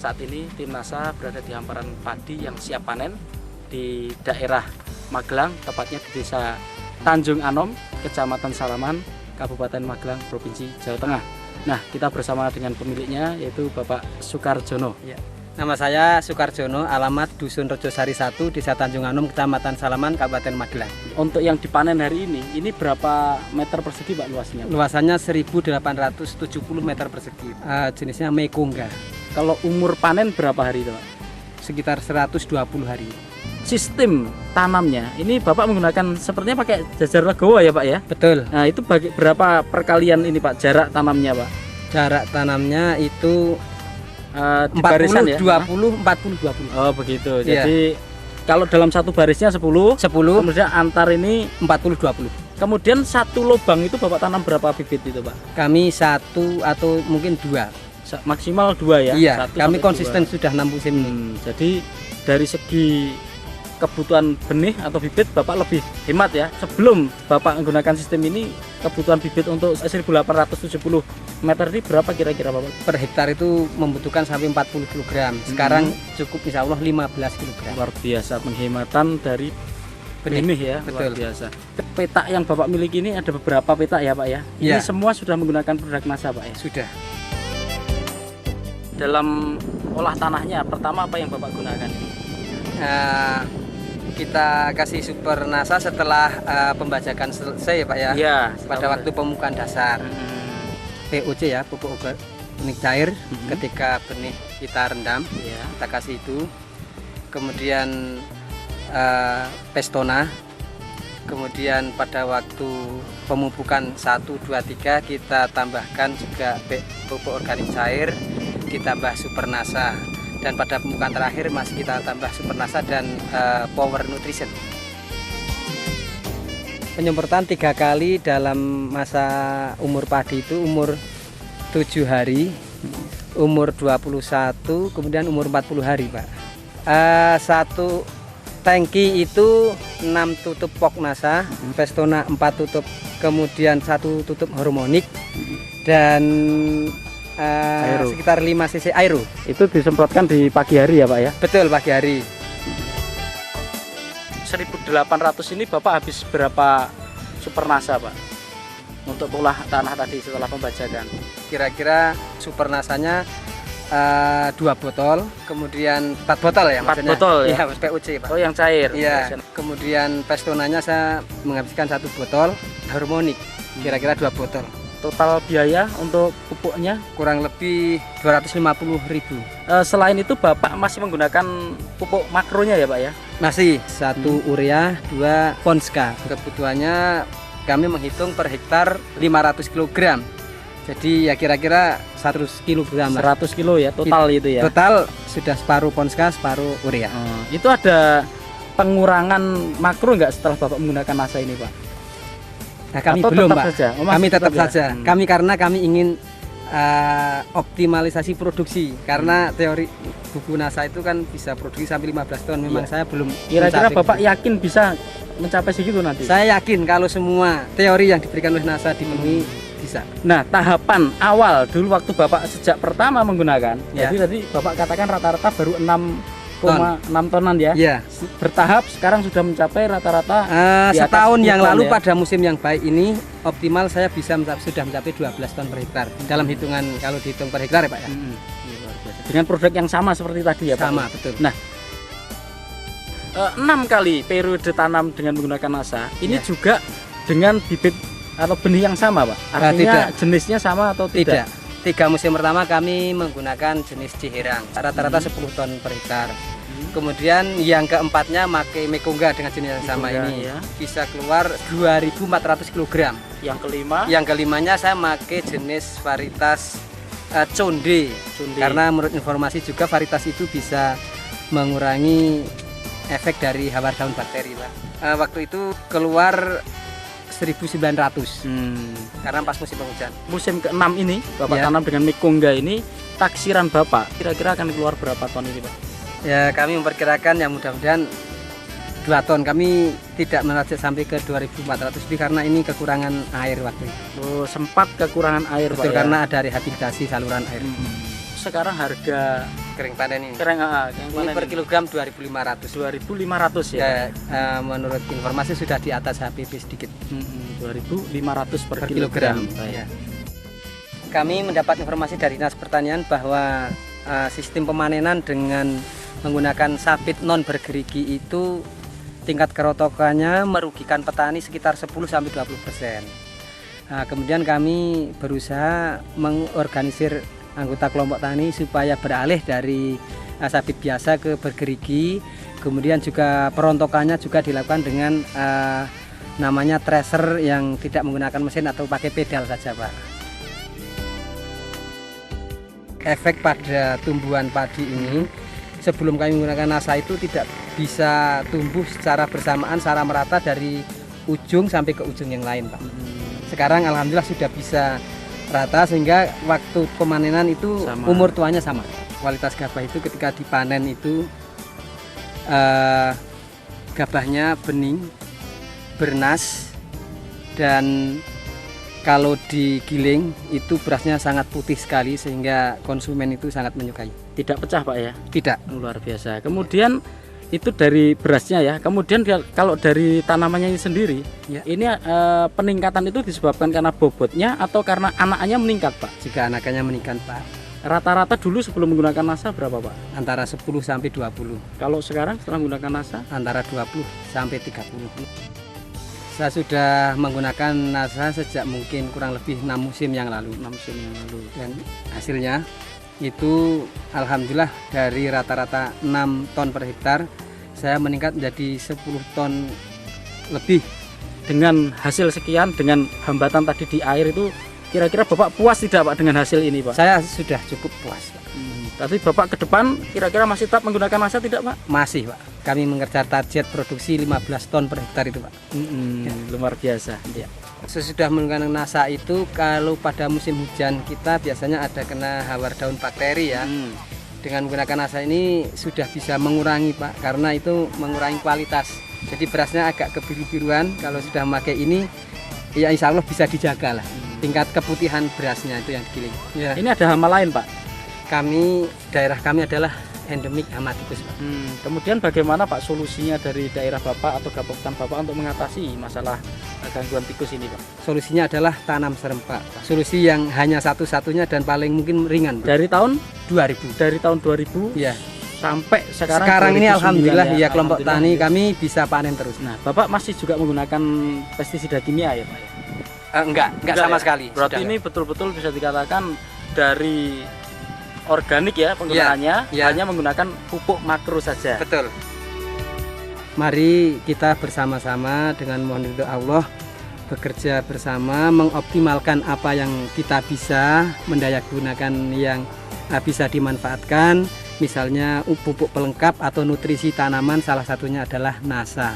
saat ini tim NASA berada di hamparan padi yang siap panen di daerah Magelang, tepatnya di Desa Tanjung Anom, Kecamatan Salaman, Kabupaten Magelang, Provinsi Jawa Tengah. Nah, kita bersama dengan pemiliknya yaitu Bapak Sukarjono. Ya. Nama saya Sukarjono, alamat Dusun Rejosari 1, Desa Tanjung Anom, Kecamatan Salaman, Kabupaten Magelang. Untuk yang dipanen hari ini berapa meter persegi Pak luasnya? Luasannya 1870 meter persegi. Jenisnya Mekongga. Kalau umur panen berapa hari itu Pak? Sekitar 120 hari. Sistem tanamnya, ini Bapak menggunakan sepertinya pakai jajar legowo ya Pak ya? Betul. Nah, itu berapa perkalian ini Pak, jarak tanamnya Pak? Jarak tanamnya itu Di barisan ya? 20, 40, 20. Oh begitu, Iya. jadi kalau dalam satu barisnya 10, 10, kemudian antar ini 40, 20. kemudian satu lubang itu Bapak tanam berapa bibit itu Pak? Kami 1 atau mungkin 2. Maksimal 2 ya? Iya, 1 kami sampai konsisten 2. sudah 6 musim ini. Jadi dari segi kebutuhan benih atau bibit Bapak lebih hemat ya. Sebelum Bapak menggunakan sistem ini, kebutuhan bibit untuk 1870 meter ini berapa kira-kira Bapak? Per hektar itu membutuhkan sampai 40 kg. Sekarang cukup insya Allah 15 kg. Luar biasa penghematan dari benih ya, luar Betul. biasa. Petak yang Bapak miliki ini ada beberapa petak ya Pak ya? Ini Iya. semua sudah menggunakan produk NASA Pak ya? Sudah. Dalam olah tanahnya, pertama apa yang Bapak gunakan? Kita kasih super NASA setelah pembajakan selesai ya Pak ya. Iya. Pada waktu pemupukan dasar. POC ya, pupuk organik cair. Ketika benih kita rendam, Ya. kita kasih itu. Kemudian Pestona. Kemudian pada waktu pemupukan 1, 2, 3 kita tambahkan juga pupuk organik cair, ditambah super NASA. Dan pada pemupukan terakhir masih kita tambah super NASA dan power nutrition. Penyemprotan 3 kali dalam masa umur padi itu umur 7 hari, umur 21, kemudian umur 40 hari Pak. Satu tangki itu 6 tutup pok NASA, Pestona 4 tutup, kemudian 1 tutup harmonik dan Aero. sekitar 5 cc aero. Itu disemprotkan di pagi hari ya Pak ya? Betul, pagi hari. 1800 ini Bapak habis berapa super NASA Pak? Untuk olah tanah tadi setelah pembajakan. Kira-kira super nasanya 2 botol, kemudian 4 botol ya 4 maksudnya. botol ya? Iya, PUC Pak. Oh yang cair? Iya. Kemudian Pestonanya saya menghabiskan 1 botol, harmonik kira-kira 2 botol. Total biaya untuk pupuknya? Kurang lebih 250.000. Selain itu Bapak masih menggunakan pupuk makronya ya Pak ya? Masih 1 urea, 2 ponska. Kebutuhannya kami menghitung per hektar 500 kg. Jadi ya kira-kira 100 kg lah. 100 kilo ya total itu ya? Total sudah separuh ponska, separuh urea. Itu ada pengurangan makro nggak setelah Bapak menggunakan NASA ini Pak? Nah, kami Atau belum tetap Pak. saja? Oh, masih Kami tetap tetap ya? saja. Kami karena kami ingin optimalisasi produksi. Karena teori buku NASA itu kan bisa produksi sampai 15 ton. Memang saya belum Kira-kira mencapai Bapak itu. yakin bisa mencapai segitu nanti? Saya yakin kalau semua teori yang diberikan oleh NASA dipenuhi bisa. Nah, tahapan awal dulu waktu Bapak sejak pertama menggunakan, Ya. jadi tadi Bapak katakan rata-rata baru 6,6 tonan ya. Ya. Bertahap sekarang sudah mencapai rata-rata di atas Setahun 10 yang ton lalu ya. pada musim yang baik ini optimal saya bisa sudah mencapai 12 ton per hektar. Dalam hitungan kalau dihitung per hektar ya Pak ya. Luar biasa. Dengan produk yang sama seperti tadi ya Pak? Sama, betul. Nah, 6 kali periode tanam dengan menggunakan NASA ini Ya. juga dengan bibit atau benih yang sama Pak? Artinya tidak. jenisnya sama atau tidak? Tidak. 3 musim pertama kami menggunakan jenis Ciherang. Rata-rata 10 ton per hektar. Kemudian yang keempatnya pakai Mekongga dengan jenis yang sama Mekongga, ini. ya. Bisa keluar 2.400 kg. Yang kelima? Yang kelimanya saya pakai jenis varietas Conde. Conde. Karena menurut informasi juga varietas itu bisa mengurangi efek dari hawar daun bakteri Pak. Waktu itu keluar 1.900 karena pas musim penghujan. Musim ke-6 ini Bapak Ya. tanam dengan Mekongga ini, taksiran Bapak kira-kira akan keluar berapa ton ini Pak? Ya kami memperkirakan ya mudah-mudahan 2 ton. Kami tidak menarget sampai ke 2.400 lebih karena ini kekurangan air waktu itu. Oh, sempat kekurangan air Betul, Pak ya? karena ada rehabilitasi saluran air. Sekarang harga kering panen ini. Kering Ini per kilogram 2.500. 2.500 ya. Menurut informasi sudah di atas HPP sedikit. 2.500 per kilogram. Baik. Ya. Kami mendapat informasi dari Dinas Pertanian bahwa sistem pemanenan dengan menggunakan sabit non bergerigi itu tingkat kerotokannya merugikan petani sekitar 10-20%. Nah, kemudian kami berusaha mengorganisir anggota kelompok tani supaya beralih dari sabit biasa ke bergerigi. Kemudian juga perontokannya juga dilakukan dengan namanya thresher yang tidak menggunakan mesin atau pakai pedal saja, Pak. Efek pada tumbuhan padi ini sebelum kami menggunakan NASA itu tidak bisa tumbuh secara bersamaan, secara merata dari ujung sampai ke ujung yang lain, Pak. Sekarang alhamdulillah sudah bisa rata sehingga waktu pemanenan itu sama. Umur tuanya sama. Kualitas gabah itu ketika dipanen itu gabahnya bening, bernas, dan kalau digiling itu berasnya sangat putih sekali sehingga konsumen itu sangat menyukai. Tidak pecah, Pak ya? Tidak. Luar biasa. Kemudian itu dari berasnya ya. Kemudian kalau dari tanamannya ini sendiri, ya. Ini peningkatan itu disebabkan karena bobotnya atau karena anaknya meningkat, Pak? Jika anaknya meningkat, Pak. Rata-rata dulu sebelum menggunakan NASA berapa, Pak? Antara 10 sampai 20. Kalau sekarang setelah menggunakan NASA? Antara 20 sampai 30. Saya sudah menggunakan NASA sejak mungkin kurang lebih 6 musim yang lalu. 6 musim yang lalu. Dan hasilnya itu alhamdulillah dari rata-rata 6 ton per hektar saya meningkat menjadi 10 ton lebih. Dengan hasil sekian, dengan hambatan tadi di air itu, kira-kira Bapak puas tidak, Pak, dengan hasil ini, Pak? Saya sudah cukup puas, Pak. Tapi Bapak ke depan kira-kira masih tetap menggunakan NASA tidak, Pak? Masih, Pak. Kami mengejar target produksi 15 ton per hektar itu, Pak. Ya. Luar biasa. Ya. Sesudah menggunakan NASA itu, kalau pada musim hujan kita biasanya ada kena hawar daun bakteri ya. Dengan menggunakan NASA ini sudah bisa mengurangi, Pak, karena itu mengurangi kualitas. Jadi berasnya agak kebiru-biruan. Kalau sudah memakai ini, ya insya Allah bisa dijaga lah. Tingkat keputihan berasnya itu yang digiling. Ya. Ini ada hama lain, Pak? Daerah kami adalah endemik hama tikus, Pak. Kemudian bagaimana, Pak, solusinya dari daerah Bapak atau kabupaten Bapak untuk mengatasi masalah gangguan tikus ini, Pak? Solusinya adalah tanam serempak, Pak. Solusi yang hanya satu-satunya dan paling mungkin ringan, Pak. Dari tahun 2000. Dari tahun 2000 ya. Sampai sekarang ini alhamdulillah ya kelompok tani kami bisa panen terus. Nah, Bapak masih juga menggunakan pestisida kimia ya, Pak? Enggak sama sekali. Berarti ini betul-betul bisa dikatakan dari organik ya penggunaannya, hanya menggunakan pupuk makro saja. Betul. Mari kita bersama-sama dengan mohon ridho Allah bekerja bersama mengoptimalkan apa yang kita bisa, mendayagunakan yang bisa dimanfaatkan. Misalnya pupuk pelengkap atau nutrisi tanaman, salah satunya adalah NASA.